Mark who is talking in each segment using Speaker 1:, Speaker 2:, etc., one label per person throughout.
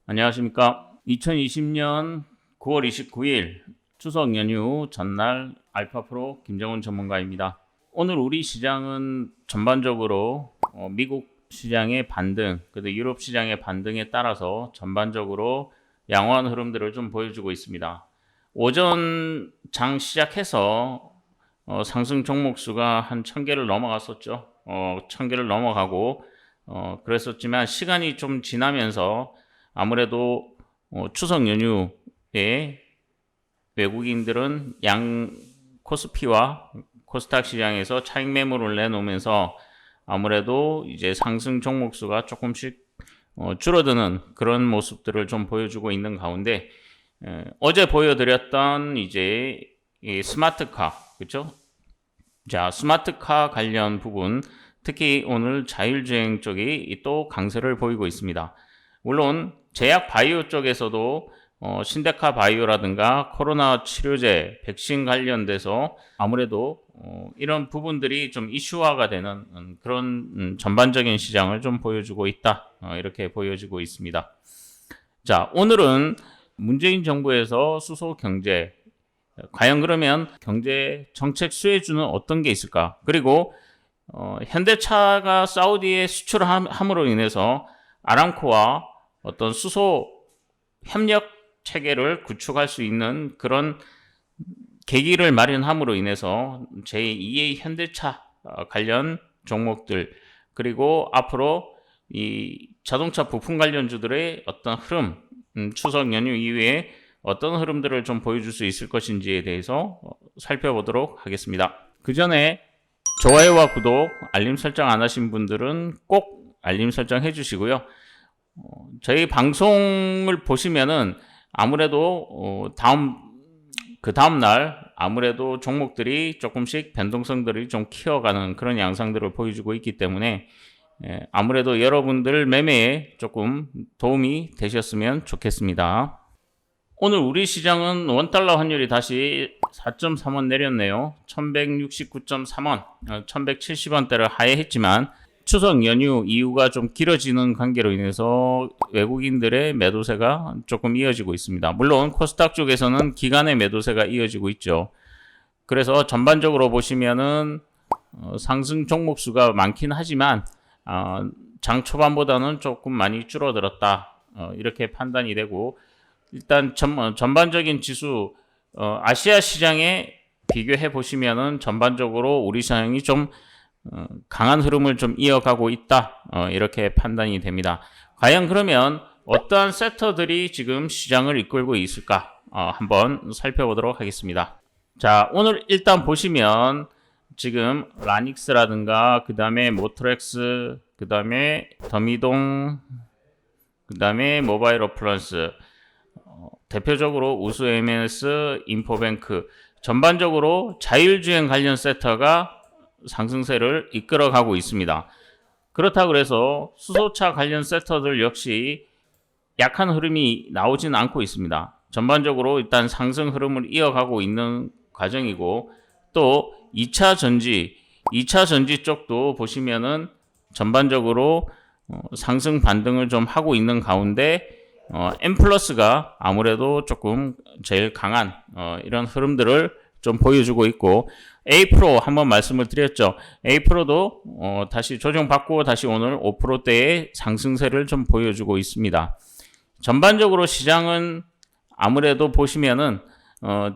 Speaker 1: 안녕하십니까. 2020년 9월 29일 추석 연휴 전날 알파프로 김정훈 전문가입니다. 오늘 우리 시장은 전반적으로 미국 시장의 반등, 그리고 유럽 시장의 반등에 따라서 전반적으로 양호한 흐름들을 좀 보여주고 있습니다. 오전 장 시작해서 상승 종목 수가 한 1000개를 넘어갔었죠. 1000개를 넘어가고 그랬었지만 시간이 좀 지나면서 아무래도 추석 연휴에 외국인들은 양 코스피와 코스닥 시장에서 차익 매물을 내놓으면서 아무래도 이제 상승 종목 수가 조금씩 줄어드는 그런 모습들을 좀 보여주고 있는 가운데 어제 보여드렸던 이제 스마트카, 그렇죠? 자, 스마트카 관련 부분, 특히 오늘 자율주행 쪽이 또 강세를 보이고 있습니다. 물론 제약 바이오 쪽에서도 신데카 바이오라든가 코로나 치료제, 백신 관련돼서 아무래도 이런 부분들이 좀 이슈화가 되는 그런 전반적인 시장을 좀 보여주고 있다. 이렇게 보여지고 있습니다. 자, 오늘은 문재인 정부에서 수소 경제, 과연 그러면 경제 정책 수혜주는 어떤 게 있을까? 그리고 현대차가 사우디에 수출함으로 인해서 아람코와 어떤 수소 협력 체계를 구축할 수 있는 그런 계기를 마련함으로 인해서 제2의 현대차 관련 종목들, 그리고 앞으로 이 자동차 부품 관련주들의 어떤 흐름, 추석 연휴 이후에 어떤 흐름들을 좀 보여줄 수 있을 것인지에 대해서 살펴보도록 하겠습니다. 그 전에 좋아요와 구독, 알림 설정 안 하신 분들은 꼭 알림 설정 해주시고요. 저희 방송을 보시면은 아무래도 그 다음 날 아무래도 종목들이 조금씩 변동성들이 좀 키워가는 그런 양상들을 보여주고 있기 때문에 아무래도 여러분들 매매에 조금 도움이 되셨으면 좋겠습니다. 오늘 우리 시장은 원달러 환율이 다시 4.3원 내렸네요. 1169.3원, 1170원대를 하회했지만 추석 연휴 이후가 좀 길어지는 관계로 인해서 외국인들의 매도세가 조금 이어지고 있습니다. 물론 코스닥 쪽에서는 기간의 매도세가 이어지고 있죠. 그래서 전반적으로 보시면은 상승 종목 수가 많긴 하지만 장 초반보다는 조금 많이 줄어들었다. 이렇게 판단이 되고, 일단 전반적인 지수 아시아 시장에 비교해 보시면은 전반적으로 우리 시장이 좀 강한 흐름을 좀 이어가고 있다. 이렇게 판단이 됩니다. 과연 그러면 어떠한 섹터들이 지금 시장을 이끌고 있을까? 한번 살펴보도록 하겠습니다. 자, 오늘 일단 보시면 지금 라닉스라든가 그 다음에 모트렉스, 그 다음에 더미동, 그 다음에 모바일 어플런스, 대표적으로 우수 MS, 인포뱅크, 전반적으로 자율주행 관련 섹터가 상승세를 이끌어가고 있습니다. 그렇다고 그래서 수소차 관련 섹터들 역시 약한 흐름이 나오지는 않고 있습니다. 전반적으로 일단 상승 흐름을 이어가고 있는 과정이고, 또 2차 전지 쪽도 보시면은 전반적으로 상승 반등을 좀 하고 있는 가운데 M+가 아무래도 조금 제일 강한 이런 흐름들을 좀 보여주고 있고, A-프로 한번 말씀을 드렸죠. A-프로도 다시 조정받고 다시 오늘 5%대의 상승세를 좀 보여주고 있습니다. 전반적으로 시장은 아무래도 보시면은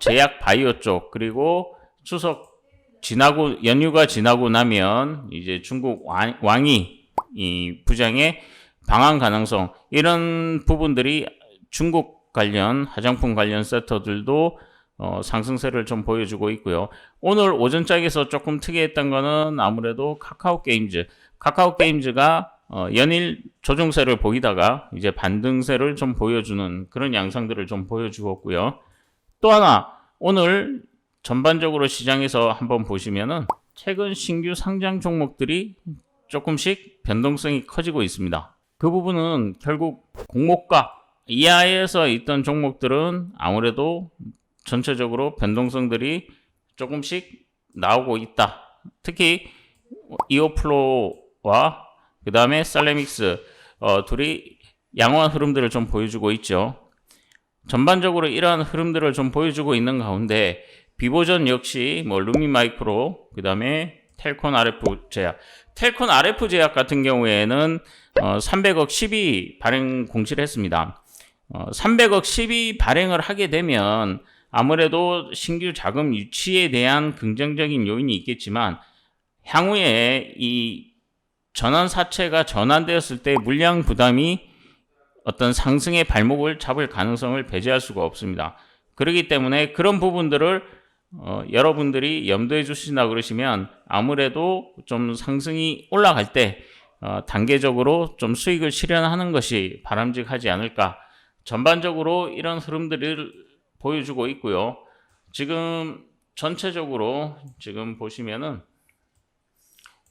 Speaker 1: 제약 바이오 쪽, 그리고 추석 지나고 연휴가 지나고 나면 이제 중국 왕이 이 부장의 방한 가능성, 이런 부분들이 중국 관련 화장품 관련 섹터들도 상승세를 좀 보여주고 있고요. 오늘 오전장에서 조금 특이했던 거는 아무래도 카카오 게임즈가 연일 조정세를 보이다가 이제 반등세를 좀 보여주는 그런 양상들을 좀 보여주었고요. 또 하나, 오늘 전반적으로 시장에서 한번 보시면은 최근 신규 상장 종목들이 조금씩 변동성이 커지고 있습니다. 그 부분은 결국 공모가 이하에서 있던 종목들은 아무래도 전체적으로 변동성들이 조금씩 나오고 있다. 특히 이오플로와 그 다음에 살레믹스 둘이 양호한 흐름들을 좀 보여주고 있죠. 전반적으로 이러한 흐름들을 좀 보여주고 있는 가운데 비보전 역시 뭐 루미마이크로, 그 다음에 텔콘 RF 제약. 텔콘 RF 제약 같은 경우에는 300억 12 발행 공시를 했습니다. 300억 12 발행을 하게 되면 아무래도 신규 자금 유치에 대한 긍정적인 요인이 있겠지만 향후에 이 전환 사채가 전환되었을 때 물량 부담이 어떤 상승의 발목을 잡을 가능성을 배제할 수가 없습니다. 그렇기 때문에 그런 부분들을 여러분들이 염두에 주신다 그러시면 아무래도 좀 상승이 올라갈 때 단계적으로 좀 수익을 실현하는 것이 바람직하지 않을까. 전반적으로 이런 흐름들을 보여주고 있고요. 지금 전체적으로 지금 보시면은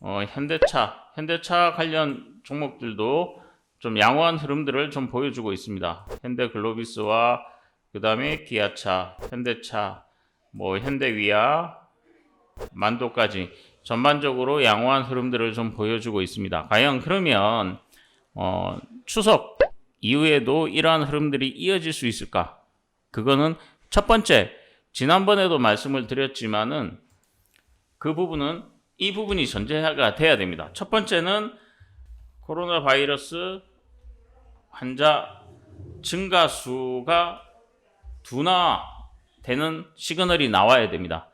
Speaker 1: 현대차 관련 종목들도 좀 양호한 흐름들을 좀 보여주고 있습니다. 현대글로비스와 그 다음에 기아차, 현대차, 뭐 현대위아, 만도까지 전반적으로 양호한 흐름들을 좀 보여주고 있습니다. 과연 그러면 추석 이후에도 이러한 흐름들이 이어질 수 있을까? 그거는 첫 번째, 지난번에도 말씀을 드렸지만은 그 부분은 이 부분이 전제가 돼야 됩니다. 첫 번째는 코로나 바이러스 환자 증가 수가 둔화되는 시그널이 나와야 됩니다.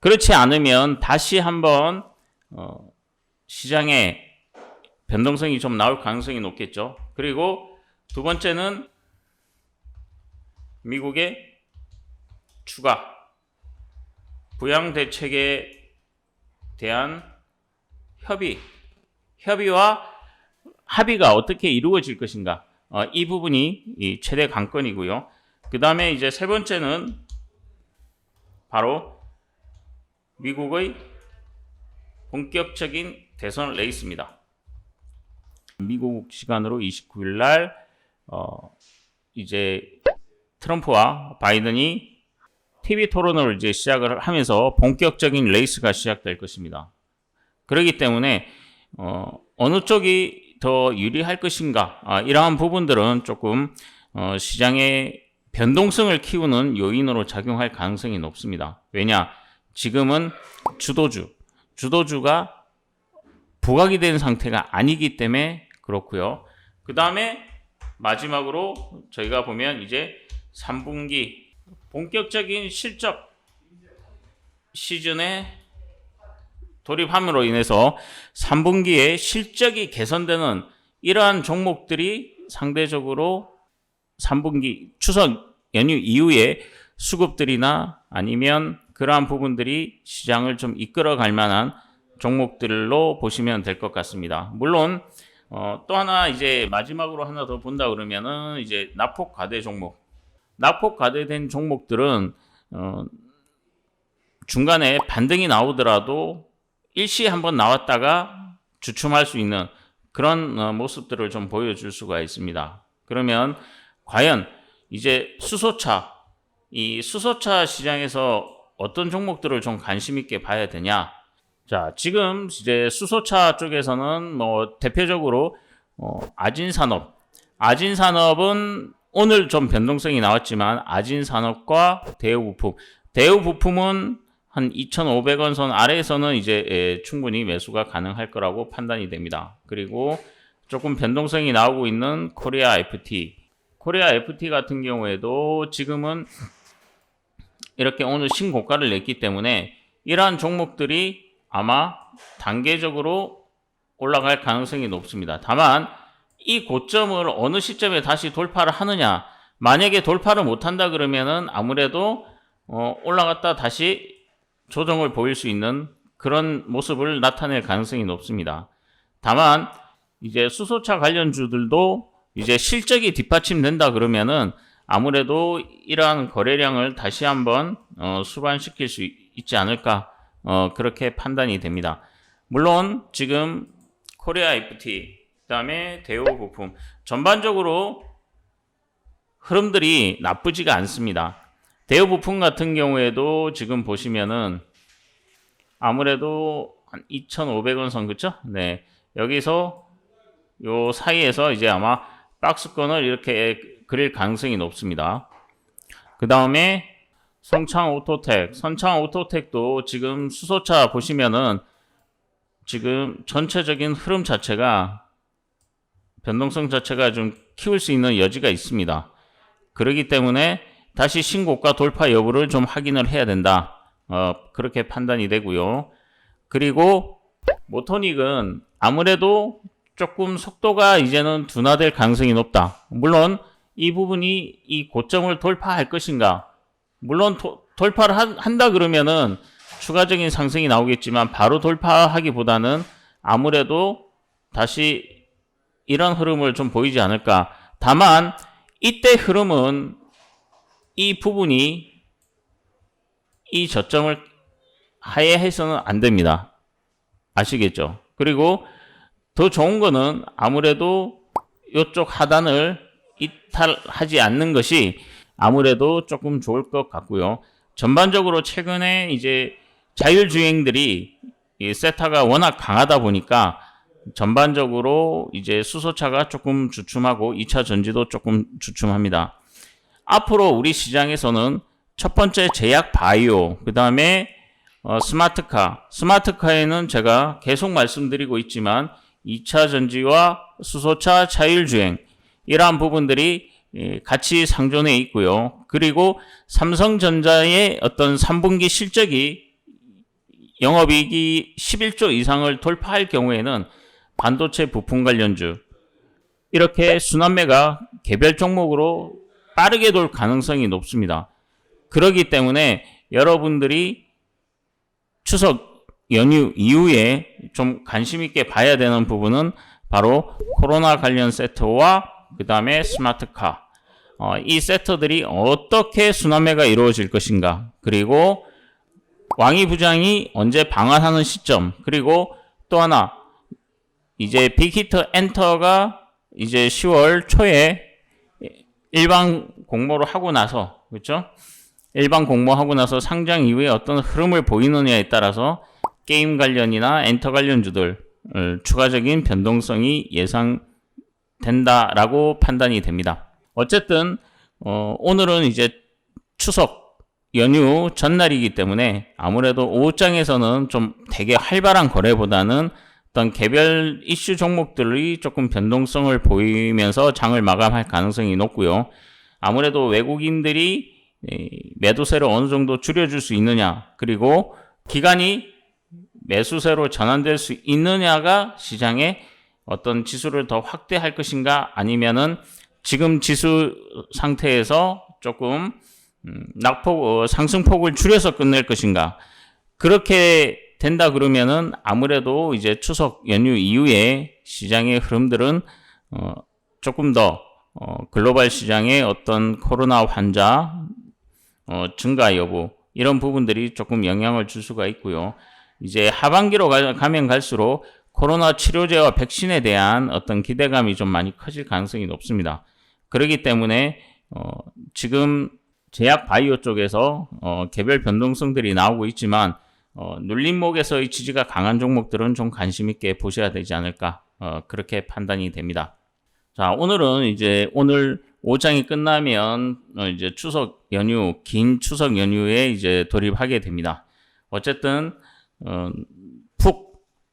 Speaker 1: 그렇지 않으면 다시 한번 시장에 변동성이 좀 나올 가능성이 높겠죠. 그리고 두 번째는 미국의 추가 부양대책에 대한 협의와 합의가 어떻게 이루어질 것인가, 이 부분이 이 최대 관건이고요. 그 다음에 이제 세 번째는 바로 미국의 본격적인 대선 레이스입니다. 미국 시간으로 29일 날 이제 트럼프와 바이든이 TV 토론을 이제 시작을 하면서 본격적인 레이스가 시작될 것입니다. 그렇기 때문에 어느 쪽이 더 유리할 것인가, 이러한 부분들은 조금 시장의 변동성을 키우는 요인으로 작용할 가능성이 높습니다. 왜냐? 지금은 주도주가 부각이 된 상태가 아니기 때문에 그렇고요. 그 다음에 마지막으로 저희가 보면 이제 3분기 본격적인 실적 시즌에 돌입함으로 인해서 3분기에 실적이 개선되는 이러한 종목들이 상대적으로 3분기 추석 연휴 이후에 수급들이나 아니면 그러한 부분들이 시장을 좀 이끌어갈 만한 종목들로 보시면 될 것 같습니다. 물론 또 하나 이제 마지막으로 하나 더 본다 그러면은 이제 낙폭 과대 종목. 낙폭 과대된 종목들은 중간에 반등이 나오더라도 일시에 한번 나왔다가 주춤할 수 있는 그런 모습들을 좀 보여줄 수가 있습니다. 그러면 과연 이제 이 수소차 시장에서 어떤 종목들을 좀 관심 있게 봐야 되냐? 자, 지금 이제 수소차 쪽에서는 뭐 대표적으로 아진산업은 오늘 좀 변동성이 나왔지만 아진산업과 대우부품은 한 2,500원 선 아래에서는 이제 충분히 매수가 가능할 거라고 판단이 됩니다. 그리고 조금 변동성이 나오고 있는 코리아 FT 같은 경우에도 지금은 이렇게 오늘 신고가를 냈기 때문에 이러한 종목들이 아마 단계적으로 올라갈 가능성이 높습니다. 다만 이 고점을 어느 시점에 다시 돌파를 하느냐, 만약에 돌파를 못한다 그러면은 아무래도 올라갔다 다시 조정을 보일 수 있는 그런 모습을 나타낼 가능성이 높습니다. 다만 이제 수소차 관련주들도 이제 실적이 뒷받침된다 그러면은 아무래도 이러한 거래량을 다시 한번 수반시킬 수 있지 않을까, 그렇게 판단이 됩니다. 물론 지금 코리아 FT, 그 다음에 대우부품 전반적으로 흐름들이 나쁘지가 않습니다. 대우부품 같은 경우에도 지금 보시면은 아무래도 한 2,500원 선, 그쵸? 네. 여기서 요 사이에서 이제 아마 박스권을 이렇게 그릴 가능성이 높습니다. 그 다음에 성창 오토텍. 선창 오토텍도 지금 수소차 보시면은 지금 전체적인 흐름 자체가 변동성 자체가 좀 키울 수 있는 여지가 있습니다. 그렇기 때문에 다시 신고가 돌파 여부를 좀 확인을 해야 된다. 그렇게 판단이 되고요. 그리고 모토닉은 아무래도 조금 속도가 이제는 둔화될 가능성이 높다. 물론 이 부분이 이 고점을 돌파할 것인가. 물론 돌파를 한다 그러면은 추가적인 상승이 나오겠지만 바로 돌파하기보다는 아무래도 다시 이런 흐름을 좀 보이지 않을까. 다만 이때 흐름은 이 부분이 이 저점을 하회해서는 안 됩니다. 아시겠죠? 그리고 더 좋은 거는 아무래도 이쪽 하단을 이탈하지 않는 것이 아무래도 조금 좋을 것 같고요. 전반적으로 최근에 이제 자율주행들이 이 세타가 워낙 강하다 보니까 전반적으로 이제 수소차가 조금 주춤하고 2차 전지도 조금 주춤합니다. 앞으로 우리 시장에서는 첫 번째 제약 바이오, 그 다음에 스마트카. 스마트카에는 제가 계속 말씀드리고 있지만 2차 전지와 수소차 자율주행 이러한 부분들이 같이 상존해 있고요. 그리고 삼성전자의 어떤 3분기 실적이 영업이익이 11조 이상을 돌파할 경우에는 반도체 부품 관련주 이렇게 순환매가 개별 종목으로 빠르게 돌 가능성이 높습니다. 그렇기 때문에 여러분들이 추석 연휴 이후에 좀 관심 있게 봐야 되는 부분은 바로 코로나 관련 세트와 그 다음에 스마트카 이 세트들이 어떻게 순환매가 이루어질 것인가, 그리고 왕이 부장이 언제 방한하는 시점, 그리고 또 하나 이제 빅히터 엔터가 이제 10월 초에 일반 공모를 하고 나서, 그렇죠? 일반 공모하고 나서 상장 이후에 어떤 흐름을 보이느냐에 따라서 게임 관련이나 엔터 관련주들 추가적인 변동성이 예상된다라고 판단이 됩니다. 어쨌든 오늘은 이제 추석 연휴 전날이기 때문에 아무래도 오후장에서는 좀 되게 활발한 거래보다는 어떤 개별 이슈 종목들이 조금 변동성을 보이면서 장을 마감할 가능성이 높고요. 아무래도 외국인들이 매도세를 어느 정도 줄여줄 수 있느냐, 그리고 기간이 매수세로 전환될 수 있느냐가 시장에 어떤 지수를 더 확대할 것인가, 아니면은 지금 지수 상태에서 조금 상승폭을 줄여서 끝낼 것인가. 그렇게 된다 그러면은 아무래도 이제 추석 연휴 이후에 시장의 흐름들은 조금 더 글로벌 시장의 어떤 코로나 환자 증가 여부 이런 부분들이 조금 영향을 줄 수가 있고요. 이제 하반기로 가면 갈수록 코로나 치료제와 백신에 대한 어떤 기대감이 좀 많이 커질 가능성이 높습니다. 그렇기 때문에 지금 제약 바이오 쪽에서 개별 변동성들이 나오고 있지만 눌림목에서의 지지가 강한 종목들은 좀 관심 있게 보셔야 되지 않을까, 그렇게 판단이 됩니다. 자, 오늘은 이제 오늘 오장이 끝나면 이제 추석 연휴, 긴 추석 연휴에 이제 돌입하게 됩니다. 어쨌든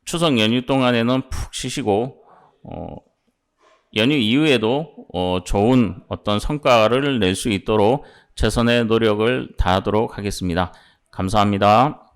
Speaker 1: 추석 연휴 동안에는 푹 쉬시고 연휴 이후에도 좋은 어떤 성과를 낼 수 있도록 최선의 노력을 다하도록 하겠습니다. 감사합니다.